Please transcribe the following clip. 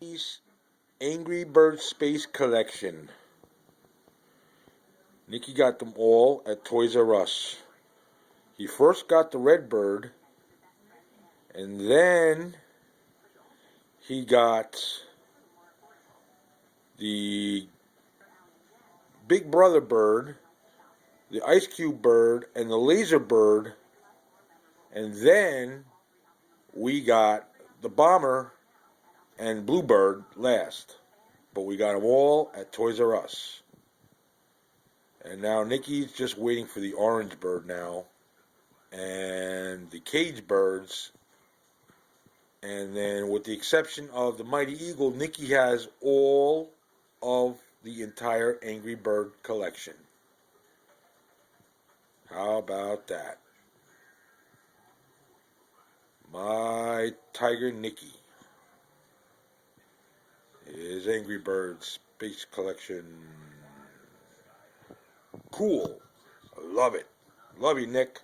Nicky's Angry Bird Space Collection. Nicky got them all at Toys R Us. He first got the red bird, and then he got the Big Brother bird, the Ice Cube bird, and the Laser bird, and then we got the Bomber and Bluebird last. But we got them all at Toys R Us. And now Nicky's just waiting for the orange bird now. And the cage birds. And then with the exception of the Mighty Eagle, Nicky has all of the entire Angry Bird collection. How about that? My Tiger Nicky. His Angry Bird Space Collection. Cool. I love it. Love you, Nick.